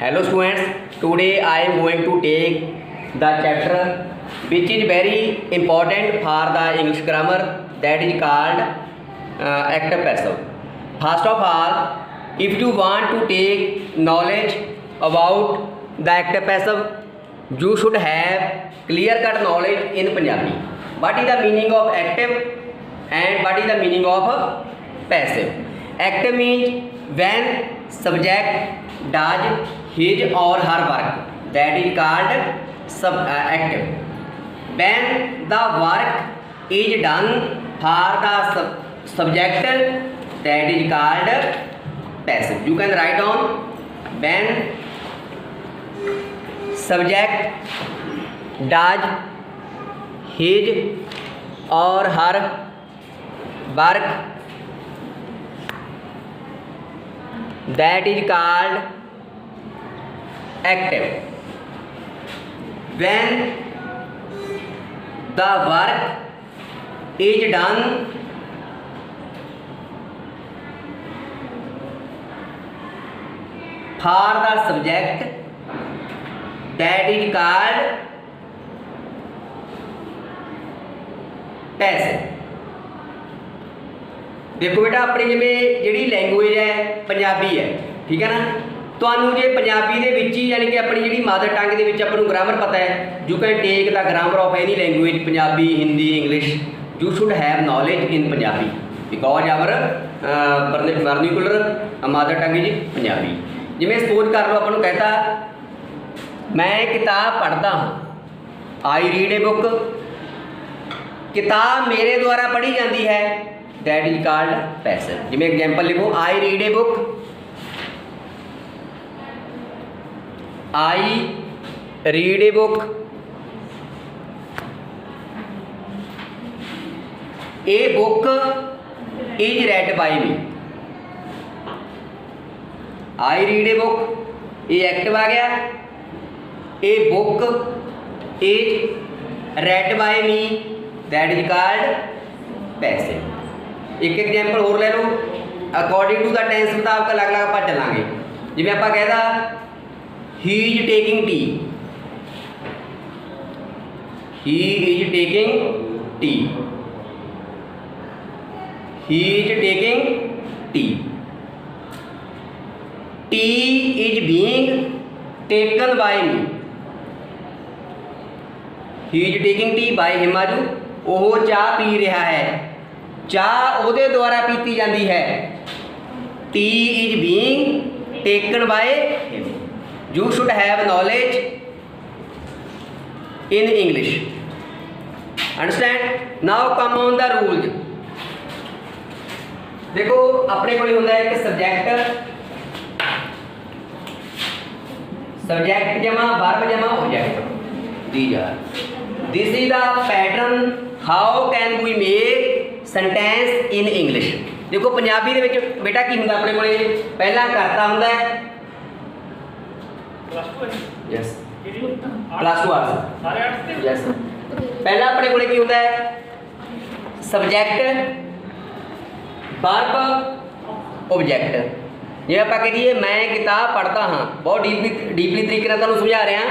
Hello students, today I am going to take the chapter which is very important for the English grammar, that is called active passive. First of all, if you want to take knowledge about the active passive, you should have clear cut knowledge in Punjabi. What is the meaning of active and what is the meaning of passive? Active means when subject does his or her work, that is called active. When the work is done for the subject, that is called passive. You can write down when subject does his or her work, that is called active. When the work is done for the subject, that is called passive. देखो बेटा अपनी जिमें जी language है पंजाबी है, ठीक है ना। ਤੁਹਾਨੂੰ ਜੇ ਪੰਜਾਬੀ ਦੇ ਵਿੱਚ ਹੀ यानी कि अपनी जी मदर टंग के ਵਿੱਚ ਆਪਾਂ ਨੂੰ ग्रामर पता है, you can take the grammar of any language, Punjabi, Hindi, English, you should have knowledge in Punjabi because our vernacular mother tongue is Punjabi. जिमें सपोज कर लो अपन को कहता मैं किताब पढ़ता हूँ, आई रीड ए बुक, किताब मेरे द्वारा पढ़ी जाती है, दैट इज कॉल्ड पैसिव। जिमें एग्जाम्पल लिखो, I read a book, I read a book, a book is read by me. I read a book, ये एक्टिव आ गया, a book is read by me, that is called passive. एक example होर ले लो, according to the tense मुताबिक अलग अलग आप चलांगे। जिवें आप कहता he is taking tea, he is taking tea, he is taking T, T is being taken bye me, he is taking T by him आजू, वो चाह पी रहा है, चाह ਉਹਦੇ द्वारा पीती जाती है, tea is being taken by him. You should have knowledge in English, understand. Now come on the rules. देखो अपने को होता है कि सब्जेक्ट, सब्जेक्ट जमा वर्ब जमा object, these are, this is the pattern how can we make sentence in English. देखो पंजाबी दे विच बेटा की हुंदा अपने कोले, पहला करता हुंदा है यस प्लस टू आर्ट्स सारे आर्ट्स यस। पहला अपने कोले की हुंदा है सब्जेक्ट वर्ब ऑब्जेक्ट। जे आप कहिए मैं किताब पढ़ता हाँ, बहुत डीपली तरीके नाल तुहानूं समझा रहा,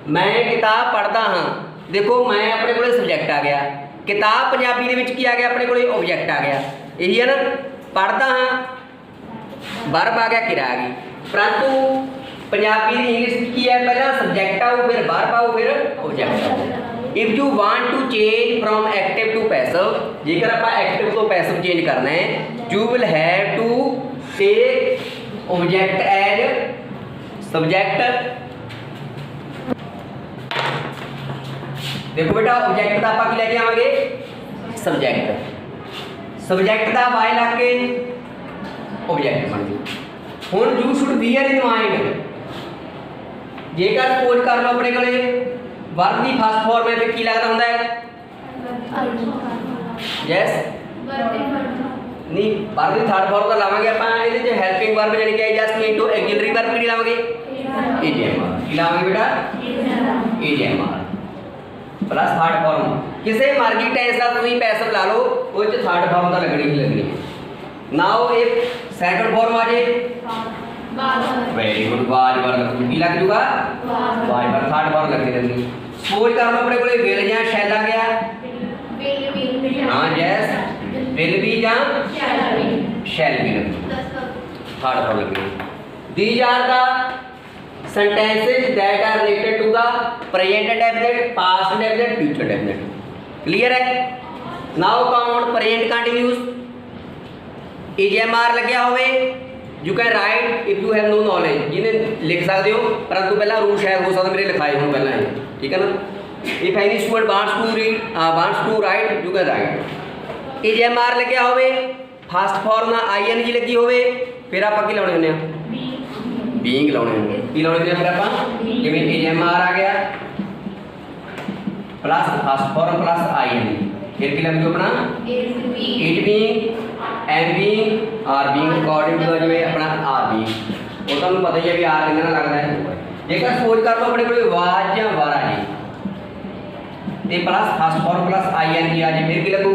मैं किताब पढ़ता हाँ। देखो मैं अपने कोले सब्जेक्ट आ गया, किताब पंजाबी दे विच की आ गया अपने कोले ऑब्जेक्ट आ गया, यही है ना। पढ़ता हाँ वर्ब आ गया, किरा आ गई, परंतु पंजाबी दी इंग्लिश की है पहला सब्जेक्ट आओ फिर वर्ब आओ फिर ऑब्जेक्ट आओ। If you want to change from active to passive, जेकर आप एक्टिव तो पैसिव चेंज करना है, you will have to take object as subject. देखो बेटा ऑब्जेक्ट का आप लेके आवांगे सब्जेक्ट, सब्जेक्ट का वाई ला के ऑब्जेक्ट बन गई। हुण you should bear in mind, जेकर सपोज कर लो अपने कोले वर्ब की फर्स्ट फॉर्म है, फिर की लगता होंदा है यस नहीं, वर्ब की थर्ड फॉर्म तो लावांगे आप इहदे च हेल्पिंग वर्ब यानी कि I just need to auxiliary verb की लावांगे ईडीएमआर, की लावांगे बेटा ईडीएमआर प्लस थर्ड फॉर्म। किसी मर्जी टेंस का तुसीं पैसिव ला लो, उस थर्ड फॉर्म तो लगनी ही लगनी है। नाउ इफ सेकंड फॉर्म आ जाए वेरी गुड वाज वर की लग जूगा वाज वर थर्ड फॉर्म लगे रहनी सपोज कर लो अपने कोले विल या शैल आ गया हाँ यस विल बी या शैल बी लगे थर्ड फॉर्म लगे these are the sentences that are related to the present definite past definite future definite clear है now count present continuous EJMR लगे होवे you can write if you have no knowledge जिन्हें लिख सकते हो परंतु पहला रूल शायद हो सकता मेरे लिखाए हो पहला है ठीक है ना if any student wants to write you can write EJMR लगे होवे फर्स्ट फॉर्म ना ING लगी होवे फिर आप की लाने होने बीइंग लाने होने की लाने होने फिर आप जिवें EJMR आ गया plus first form plus ING फिर की लगे अपना it being am being are being according to जिवें अपना आर बीइंग वो तुहानूं पता ही है भी आर किंदे नाल लगदा है जेकर सपोज कर लो अपने कोल वाज या वर आ जी ते plus first form plus ING आ जी फिर की लगू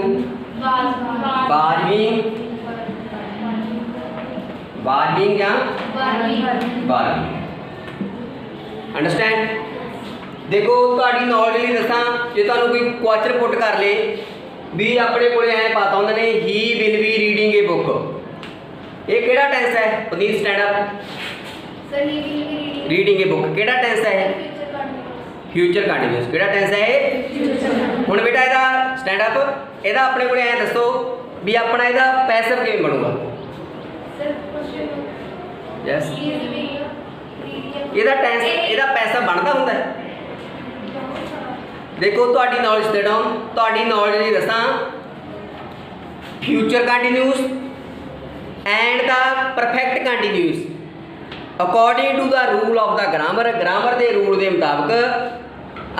वाज बीइंग या वर अंडरस्टैंड देखो ਤੁਹਾਡੀ ਨੌਲੇਜ ਲਈ ਦੱਸਾਂ ਜੇ ਤੁਹਾਨੂੰ ਕੋਈ ਕੁਐਸਚਨ ਪੁੱਟ ਕਰ ਲੇ ਵੀ ਆਪਣੇ ਕੋਲੇ ਐ ਪਤਾ ਹੁੰਦਾ ਨੇ he will be reading A book ਇਹ ਕਿਹੜਾ ਟੈਂਸ ਹੈ please stand up sir he will be reading A book ਕਿਹੜਾ ਟੈਂਸ ਹੈ ਫਿਊਚਰ ਕੰਟੀਨਿਊਸ ਕਿਹੜਾ ਟੈਂਸ ਹੈ ਇਹ ਹੁਣ ਬੇਟਾ ਇਹਦਾ ਸਟੈਂਡ ਅਪ ਇਹਦਾ ਆਪਣੇ ਕੋਲੇ ਐ ਦੱਸੋ ਵੀ ਆਪਣਾ ਇਹਦਾ ਪੈਸਿਵ ਕਿਵੇਂ ਬਣੂਗਾ sir question yes he is being ਇਹਦਾ ਟੈਂਸ ਇਹਦਾ ਪੈਸਾ ਬਣਦਾ ਹੁੰਦਾ ਹੈ देखो ਤੁਹਾਡੀ ਨੌਲੇਜ ਤੇ ਡਾਊਨ ਤੁਹਾਡੀ ਨੌਲੇਜ ਲਈ ਦੱਸਾਂ future continuous and the perfect continuous according to the rule of the grammar ਦੇ ਰੂਲ ਦੇ ਮੁਤਾਬਕ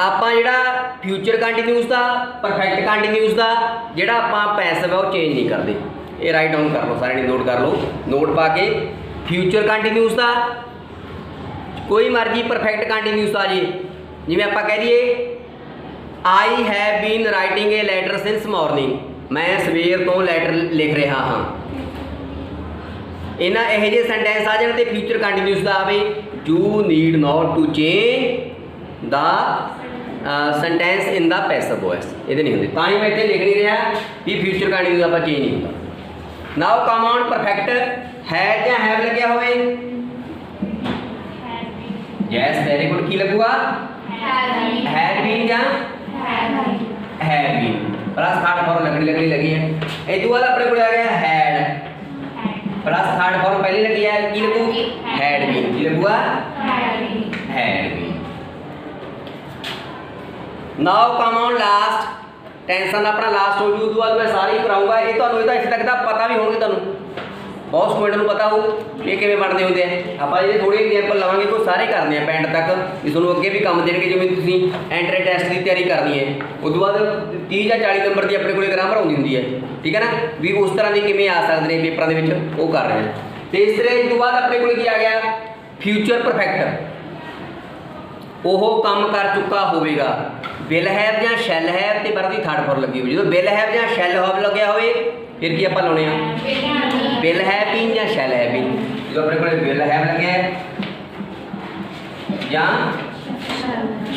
ਆਪਾਂ ਜਿਹੜਾ ਫਿਊਚਰ ਕੰਟੀਨਿਊਸ ਦਾ ਪਰਫੈਕਟ ਕੰਟੀਨਿਊਸ ਦਾ ਜਿਹੜਾ ਆਪਾਂ ਪੈਸਿਵ ਹੈ ਉਹ ਚੇਂਜ ਨਹੀਂ ਕਰਦੇ ਇਹ ਰਾਈਟ ਡਾਊਨ ਕਰ ਲਓ ਸਾਰੇ ਨੇ ਨੋਟ ਕਰ ਲਓ ਨੋਟ ਪਾ ਕੇ ਫਿਊਚਰ ਕੰਟੀਨਿਊਸ ਦਾ ਕੋਈ ਮਰਜ਼ੀ ਪਰਫੈਕਟ ਕੰਟੀਨਿਊਸ ਆ ਜੀ ਜਿਵੇਂ ਆਪਾਂ ਕਹਿ ਦਈਏ I have been writing a letter since morning मैं ਸਵੇਰ ਤੋਂ ਲੈਟਰ ਲਿਖ ਰਿਹਾ ਹਾਂ ਇਹਨਾਂ ਇਹੋ ਜਿਹੇ ਸੈਂਟੈਂਸ ਆ ਜਾਣ ਤੇ ਫਿਊਚਰ ਕੰਟੀਨਿਊਸ ਦਾ ਆਵੇ you need not to change the sentence in the passive voice ਇਹਦੇ ਨਹੀਂ ਹੁੰਦੇ ਤਾਂ ਹੀ ਮੈਂ ਇੱਥੇ ਲਿਖ ਨਹੀਂ ਰਿਹਾ ਵੀ ਫਿਊਚਰ ਕੰਟੀਨਿਊਸ ਆਪਾਂ ਚੇਂਜ ਨਹੀਂ ਹੁੰਦਾ now come on perfect has ਜਾਂ have ਲੱਗਿਆ ਹੋਵੇ yes very good ਕੀ ਲੱਗੂਗਾ had been ਜਾਂ have been plus third form लगनी लगी है ए दो वाला अपने को आ गया had प्लस थर्ड फॉर्म पहले लगी है की लगू had been की लगूगा had been now come on last tension अपना लास्ट हो जू बाद मैं सारी कराऊंगा ये तो इतना इस तक का पता भी होंगे तुहानू बहुत स्टूडेंट को पता हो ये किवें बनते होंगे आप ये थोड़े एग्जाम्पल लवांगे तो सारे करने हैं पैंट तक भी तुहानू अगे भी काम देंगे जिवें तुसीं एंट्री टेस्ट की तैयारी करनी है उस बाद 30 या 40 नंबर की अपने को ग्रामर आउंदी हुंदी है ठीक है ना भी उस तरह की किवें आ सकते हैं पेपरों के विच वो कर रहे हैं तो इस तरह इस बाद अपने को आ गया फ्यूचर परफेक्ट वो काम कर चुका होगा विल हैव या शैल हैव ते पर दी थर्ड फॉर्म लगी हुई जो विल हैव या शैल हैव लग्या होवे फिर की आपां लाउणे आ विल हैव बीन या शैल हैव बीन जो अपने को विल हैव लगे या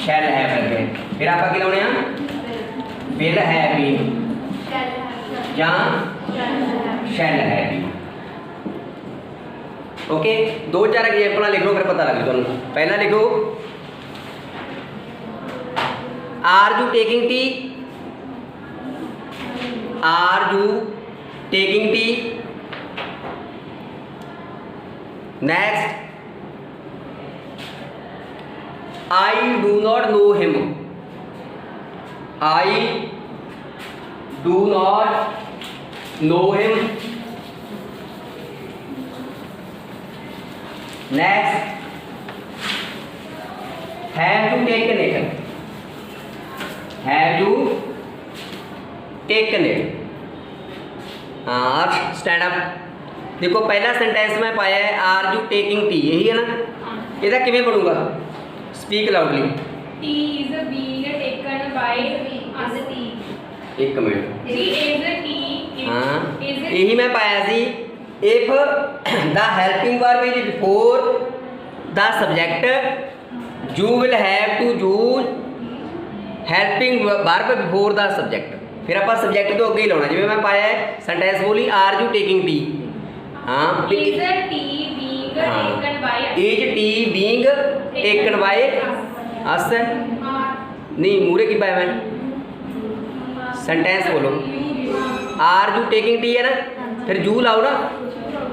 शैल हैव लगे फिर आपां की लाउणे आ विल हैव बीन या शैल हैव बीन ओके दो चार एग्जाम्पल लिख लो फिर पता लगे तुहानू पहला लिखो are you taking tea are you taking tea next I do not know him I do not know him next have you taken it have you taken it हाँ स्टैंड अप देखो पहला सेंटेंस में पाया है are you taking T यही है ना ਇਹਦਾ ਕਿਵੇਂ ਬਣੂਗਾ speak loudly T is being taken by us T एक मिनट टी इज टी हाँ यही मैं पाया सी if the helping verb is before the subject you will have to use helping verb before the subject। फिर आप subject तो अगे ही लाना, जिवें मैं पाया है सेंटेंस बोली आर यू टेकिंग टी। हाँ Is a tea being taken by is tea being taken by us नहीं मूरे की पाया मैं सेंटेंस बोलो आर यू टेकिंग टी है ना, फिर यू लाओ ना।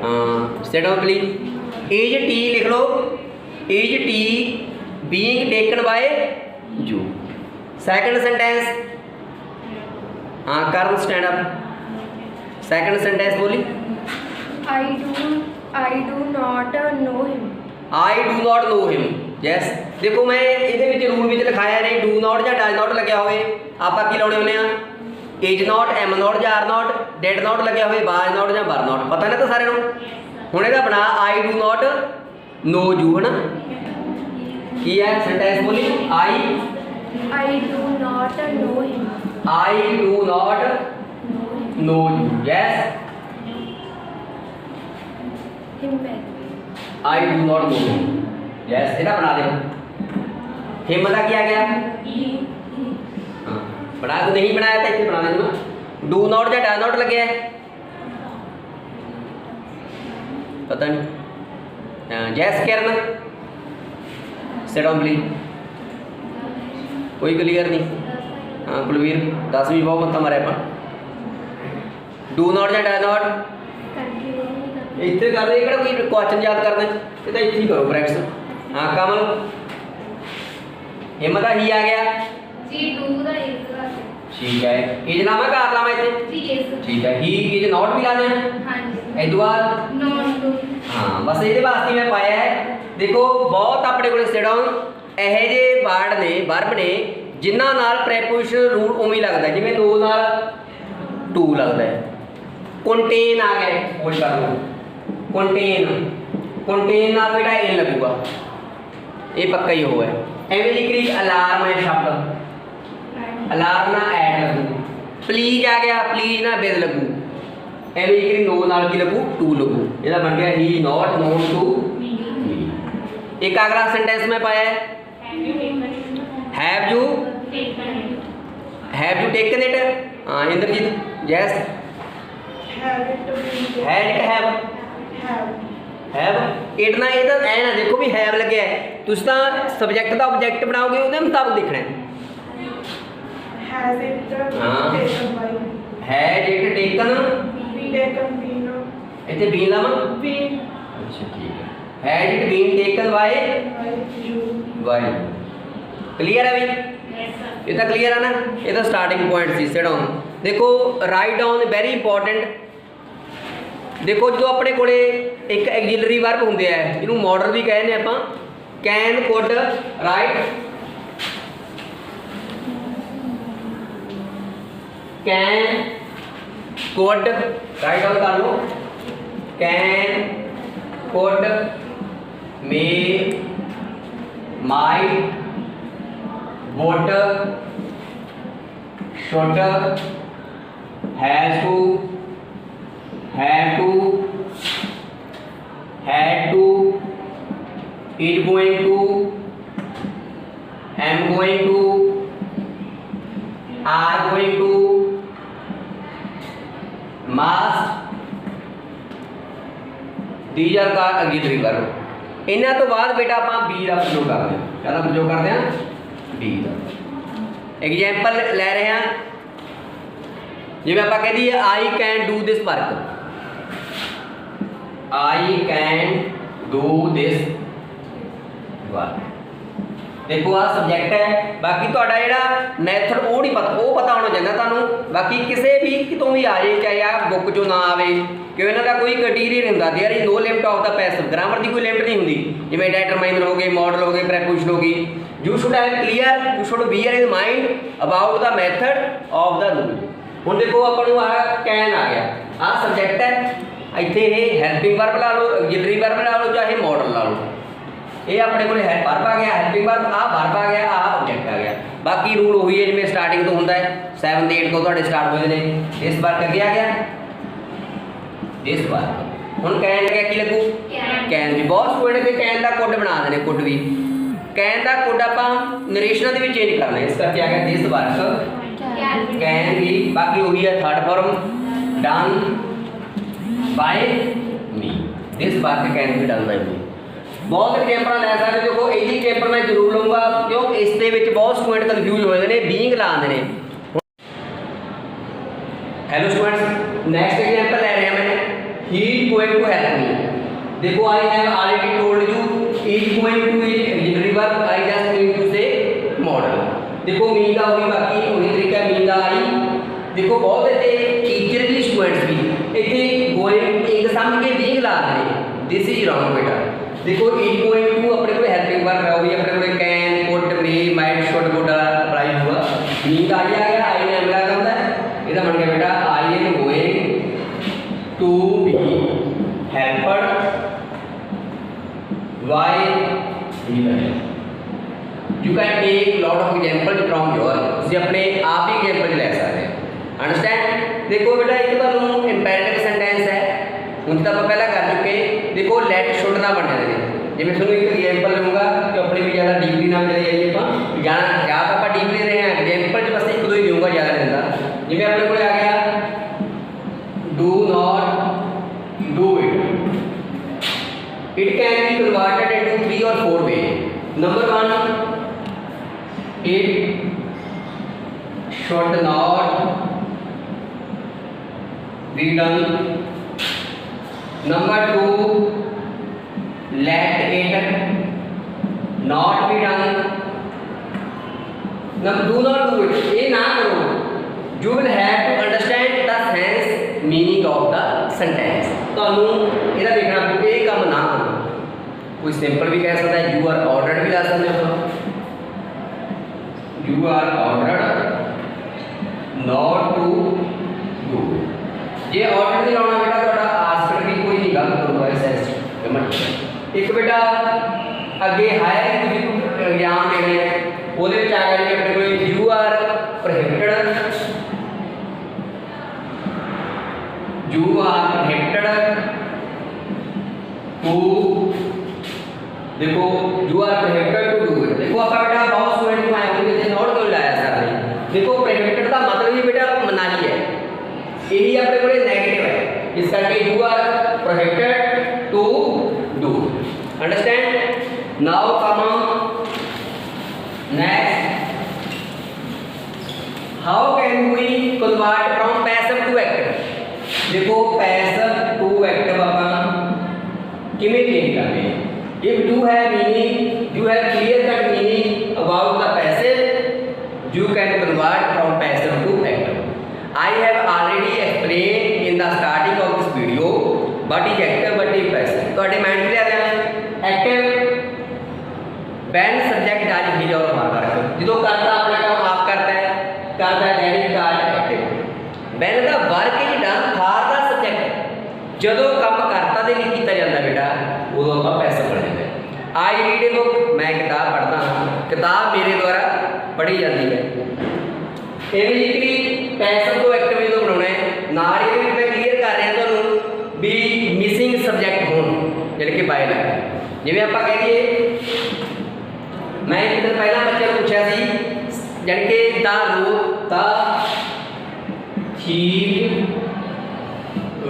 हाँ set down please. Is tea लिख लो, is tea being taken by you. Second sentence हाँ कर स्टैंड अप। सेकंड सेंटेंस बोली I do not know him. I do not know him. Yes देखो मैं ये रूल में लिखाया नहीं डू नॉट या डज नॉट लग्या होवे आप की लाने होने इज नॉट एम नॉट या आर नॉट डेड नॉट लग्या होवे बाज नॉट या बर नॉट पता ना तो सारे हुण इहदा बना आई डू नॉट नो यू है ना की है सेंटेंस बोली I do not know him. I do not know you. Yes Him back. I do not know him. Yes इहदा बना दो हिम का क्या गया बना तो नहीं बनाया था इतने बना देना डू नॉट या डज नॉट लगे है पता नहीं। जैस किरण सिट डाउन प्लीज। कोई क्लियर नहीं। हाँ कुलवीर 10वीं बहुत मत मारे अपन डू नॉट या डज नॉट इतने कर रहे कि कोई क्वेश्चन याद करना ये तो इतने ही करो प्रैक्टिस। हाँ कमल हिम्मत ही आ गया जी डू द इज ठीक है इज नामा कर ला मैं इतने जी इज ठीक है ही इज नॉट भी लाने हैं हां जी इस बाद नॉट डू हाँ बस ये वास्ते मैं पाया है देखो बहुत अपने को सिट डाउन ਇਹੋ ਜਿਹੇ वर्ड ने वर्ब ने जिन्हां नाल प्रीपोजिशन रूल उवें लगता है जिवें नो नाल टू लगता है। कंटेन आ गया बोल कर लो कंटेन कंटेन नाल बेटा इन लगूगा ये पक्का ही होगा। एवें जिक्री अलार्म है शब्द अलार्म ना ऐड लगू प्लीज आ गया प्लीज ना विद लगू एवें जिक्री नो नाल की लगू टू लगू ਇਹਦਾ बन गया ही नॉट नोन टू। एक अगला सेंटेंस में पाया है हैव यू टेकन इट। हाँ Inderjeet yes Have it been. Had it Have. Have it ना ये तो ऐ ना देखो भी हैव लगे है तुम तो सब्जेक्ट का ऑब्जेक्ट बनाओगे उसके मुताबिक देखना है। Has it हाँ। taken by? Had it taken Be taken, been. इतने बीन लावा Been अच्छा ठीक है had it been taken by by you. By clear है भाई ये तो क्लियर है ना ये तो starting point see sit down. देखो राइट डाउन वेरी इंपॉर्टेंट। देखो जो अपने कोले एक एक्सिलरी वर्ब होंगे है इनू मॉडल भी कहने आप can could write can could write down कर लो can could may might would should has to have to had to is going to am going to are going to must these are the auxiliary verb। इन्हां तो बाद बेटा आप B का प्रयोग करते हैं क्या प्रयोग करते हैं बी का। एग्जाम्पल ले रहे हैं जिवें आप कह दी I can do this work I can do this work. देखो आ सब्जेक्ट है बाकी तुहाडा जिहड़ा मैथड वो नहीं पता वो पता होना चाहिए तुहानूं बाकी किसी भी कितों भी आ जाए चाहे आ बुक चों ना आवे क्यों इन्हां दा कोई क्राइटेरिया नहीं हुंदा there is no limit of the passive grammar की कोई लिमिट नहीं हुंदी जिवें डिटरमाइनर हो गए मॉडल हो गए प्रीपोजिशन हो गई। You should have clear, you should bear in mind about the method of the rule। ਹੁਣ देखो अपन ਨੂੰ ਆ कैन आ गया आ सब्जेक्ट है ਇੱਥੇ ਇਹ ਹੈਲਪਿੰਗ ਵਰਬ ਲਾ ਲਓ auxiliary ਵਰਬ ਲਾ ਲਓ ਚਾਹੇ ਮॉडल ਲਾ ਲਓ ਇਹ ਆਪਣੇ ਕੋਲੇ ਹੈ ਵਰਬ ਆ ਗਿਆ ਹੈਲਪਿੰਗ ਵਰਬ ਆ ਵਰਬ ਆ ਗਿਆ ਆ ਆਬਜੈਕਟ ਆ ਗਿਆ ਬਾਕੀ ਰੂਲ ਉਹੀ ਹੈ ਜਿਵੇਂ ਸਟਾਰਟਿੰਗ ਤੋਂ ਹੁੰਦਾ ਹੈ 7 8 ਤੋਂ ਤੁਹਾਡੇ ਸਟਾਰਟ ਹੋਏ ਨੇ ਇਸ ਵਰਕ ਅੱਗੇ ਆ ਗਿਆ ਇਸ ਵਰਕ हुण कैन लग्या की लगू कैन भी बहुत स्टूडेंट ते कैन का कुड बना देने कुड भी कैन का कुड आपां नरेशनां दे विच चेंज करना है इस करके आ गया दिस वर्क कैन भी बाकी वही है third form done by me this work can be done by me बहुत एग्जाम्पल लै सकते देखो यही एग्जाम्पल मैं जरूर लूँगा क्यों इस दे विच बहुत स्टूडेंट कन्फ्यूज हो जाते हैं बीइंग ला आते हैं। हेलो स्टूडेंट्स नेक्स्ट एग्जाम्पल ले रहे हैं मैं he is going to help me देखो I have already told you is going to is auxiliary verb I just need to say model देखो मी का वही बाकी वही तरीका मी का आई देखो बहुत इतने टीचर भी स्टूडेंट्स भी इतने गोइंग एक समझ के बीइंग ला रहे हैं दिस इज रॉन्ग बेटा देखो इज गोइंग टू अपने को हेल्पिंग वर्ब है वही अपने को can could may might should would apply हुआ मी का आ गया आई ने अगला क्या होता है इधर बन गया बेटा I am going to be helped why you can take lot of example from your ਤੁਸੀਂ अपने आप ही एग्जांपल ले सकते हैं अंडरस्टैंड देखो बेटा एक ਤੁਹਾਨੂੰ इंपेरेटिव सेंटेंस है ਹੁਣ ਤਾਂ ਆਪਾਂ ਪਹਿਲਾਂ कर चुके देखो लेट शुड ना बन जाते जिवें ਤੁਹਾਨੂੰ एक एग्जांपल लूँगा कि अपनी भी ज़्यादा डीपली ना चले जाइए आप ज़्यादा आप डीपली रहे हैं एग्जांपल च बस एक दो ही दूँगा ज़्यादा नहीं दिंदा जिवें अपने को आ गया do not do it can be converted into 3 और 4 way number 1 it should not be done Number 2 let it not be done number do not do it ये ना करो you will have to understand the sense meaning of the sentence ਤੁਹਾਨੂੰ ਇਹਦਾ ਦੇਖਣਾ ਪਊ ਇਹ ਕੰਮ ਨਾ ਕਰੋ कोई सिंपल भी कह सकता है you are ordered भी ला सकते हो you are ordered not to do ये ऑर्डर नहीं लाना बेटा थोड़ा आस्कर भी कोई नहीं गल करूँगा इस एक बेटा अगे हायर एग्जाम देने वो आ गया जी अपने को यू आर प्रोहिबिटेड टू देखो you are prohibited to do it देखो आप बेटा बहुत स्टूडेंट को आए होंगे नोट क्यों लाया सर देखो प्रोहिबिटेड का मतलब ही बेटा मनाही है यही अपने को नेगेटिव है इस करके you are prohibited to do understand now come next how can we convert from passive to active देखो पैसिव टू एक्टिव अपन किमें चेंज करते हैं if do have meaning you have clear cut meaning about the passive you can convert from passive to active I have already explained in the starting of this video what is active, what is passive. तो अटे mind में आ गया active when subject does his or her work जो करता अपना काम आप करता है that is called active when the work is done for the subject ਜਦੋਂ ਕੰਮ ਕਰਤਾ ਦੇ ਲਈ ਕੀਤਾ ਜਾਂਦਾ बेटा उदों ਆਪਾਂ पैसिव बन जाते हैं I read a book मैं किताब पढ़ता हूँ किताब मेरे द्वारा पढ़ी जाती है इमीडिएटली पैसिव को एक्टिव जो बनाना है नाल ही मैं क्लीयर कर रहा ਤੁਹਾਨੂੰ भी मिसिंग सब्जेक्ट होण यानी कि बाय लैंग्वेज जिवें आपां कह दईए मैं एक दिन पहला बच्चे को पूछा सी यानी कि दा रो ता ठीक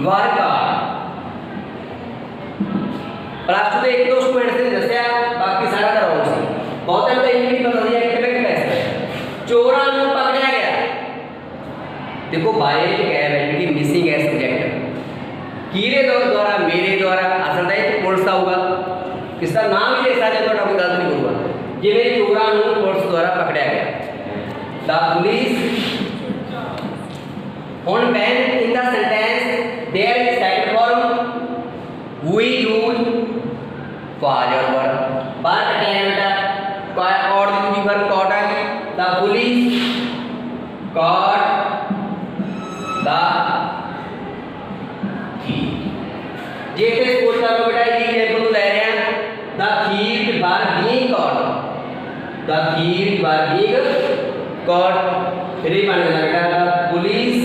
वर्क प्लस टू एक दो स्टूडेंट्स ने दस्या बाकी सारा का रॉन्ग सी बहुत टाइम तो ये नहीं पता सी एक्टिव है कि पैसिव चोरां नूं पकड़िया गया देखो बाय कह रहे कि मिसिंग है सब्जेक्ट कीरे द्वारा मेरे द्वारा असल है तो पुलिस आऊगा किसका नाम ही ले सकते तो कोई गलत नहीं करूँगा जिवें चोरां नूं पुलिस द्वारा पकड़ा गया द पुलिस हुण when in the sentence there is second form we use cause और वर्ब बात अटेम्प्ट और दूसरी वर्ब कॉट आ गई the police caught the thief जे इसे स्कोर कर लो बेटा ये एग्जांपल ले रहे हैं the thief were being caught the thief were being caught फिर ये बन गया बेटा द पुलिस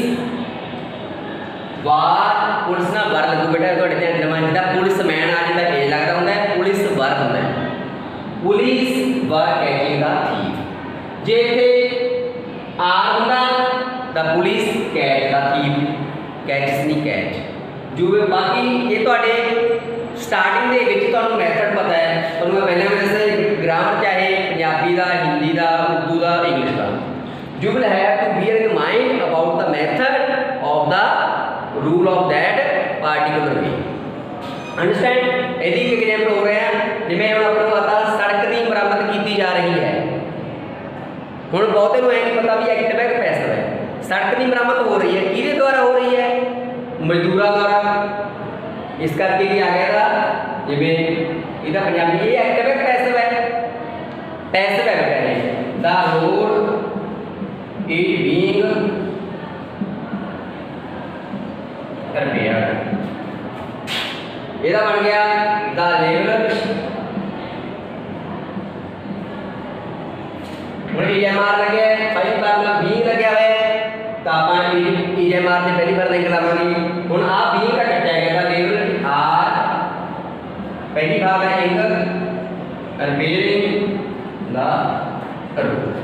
वार पुलिस ना वर लगू बेटा थोड़े ध्यान देना जिदा पुलिस मैन आ जिदा ए लगता होंगे पुलिस वर होंगे police were catching the thief जे इत्थे आर होंदा the police catch the thief catches नहीं कैच जो बाकी ये थोड़े स्टार्टिंग दे विच तुहानू मैथड पता है तुहानू मैं पहले भी दस्सिया ग्रामर चाहे पंजाबी दा हिंदी दा उर्दू दा इंग्लिश दा you will have to bear in mind about the method of the rule of that particular way understand यदि एक एग्जांपल हो रहा है जिवें हम आपको पता सड़क की मरम्मत की जा रही है हुण बहुते नूं नहीं पता भी एक्टिव है कि पैसिव है सड़क की मरम्मत हो रही है किहदे द्वारा हो रही है मजदूरां द्वारा इस करके भी आ गया था जिवें इहदा पंजाबी ये एक्टिव है कि पैसिव है बेटा the road it being repaired ਇਹਦਾ ਬਣ ਗਿਆ the level ਹੁਣ EMR ਲੱਗਿਆ ਪਹਿਲੀ ਵਾਰ ਨਾਲ being ਲੱਗਿਆ ਹੋਇਆ ਤਾਂ ਆਪਾਂ EMR ਦੇ ਪਹਿਲੀ ਵਾਰ ਲਿੰਕ ਲਾਵਾਂਗੇ ਹੁਣ ਆ being ਦਾ ਕੱਟਿਆ ਗਿਆ ਤਾਂ level r ਪਹਿਲੀ ਵਾਰ ਦਾ link repairing the road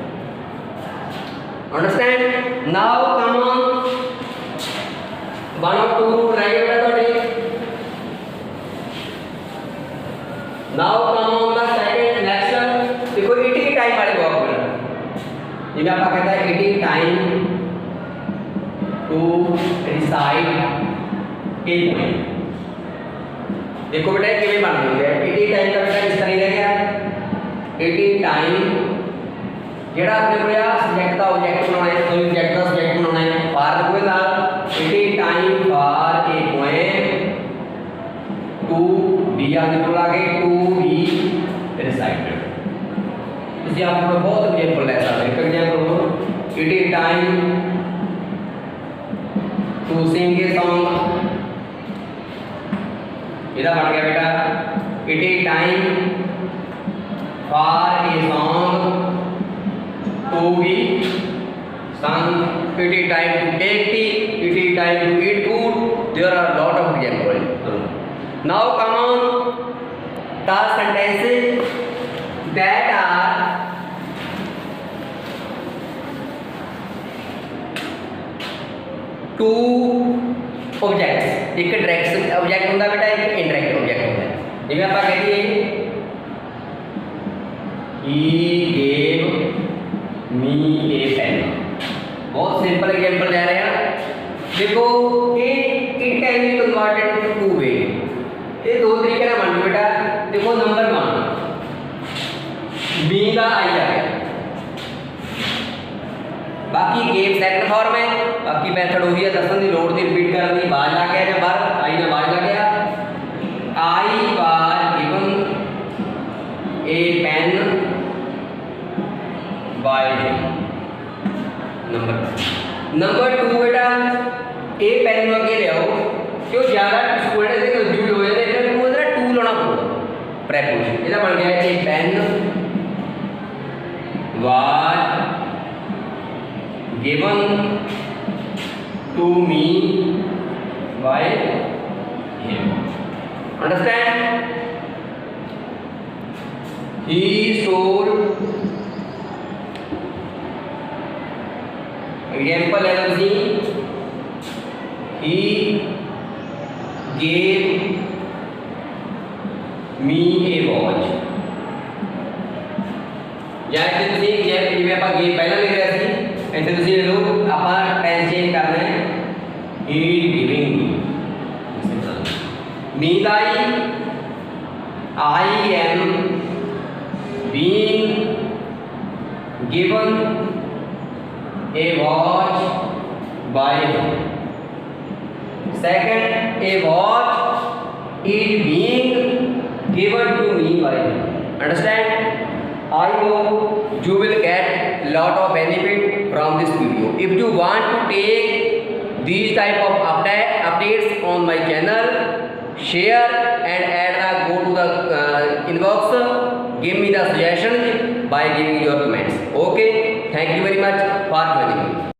understand now come on one or two right method now come on the second lesson देखो eating time वाले वर्क में जिन्हें आप कहते हैं eating time to recite a point देखो बेटा किਵੇਂ बन गई है eating time का बेटा इस तरह रह गया eating time जेड़ा अपने को सब्जेक्ट का ऑब्जेक्ट बनाना है तो सब्जेक्ट का सब्जेक्ट बनाना है फॉर कोई दा it is time for a point to be आगे को लागे टू बी रिसाइटेड इसे आप लोग बहुत एग्जांपल ले सकते हैं example it is time to sing a song इधर बन गया बेटा it is time for a song to be sung it is time to take tea it is time to eat food there are lot of examples now come on the sentences that are two objects एक direct object होता बेटा एक indirect object होता है जिवें आप कह दिए he gave me a pen बहुत सिंपल एग्जांपल ले रहे हैं देखो ये it can be converted to two way ये दो तरीके ना मान लो बेटा देखो नंबर 1 बी का आई आ गया बाकी गेम सेकंड फॉर्म है बाकी मेथड हो गया दसन की लोड की रिपीट करने की बाज ला गया बाहर आई ना बाज ला गया I was given a pen by number 2 बेटा ए पेन में अगे ले आओ क्यों ज्यादा स्टूडेंट से कंफ्यूज हो जाते हैं तो इधर टू लाना पड़ेगा प्रेपोजिशन इधर बन गया a pen was given to me by him understand he sold example energy he gave me a watch या ऐसे तुसी जिवें ਆਪਾਂ गेम पहला लिख रहे थे ऐसे तुसी ले लो ਆਪਾਂ टेंस चेंज करना है he giving me lie I am being given a watch by him. Second, a watch is being given to me by him. Understand? I hope you will get lot of benefit from this video. If you want to take these type of updates on my channel, share and go to the inbox, give me the suggestions by giving your comments. Okay, thank you very much for watching.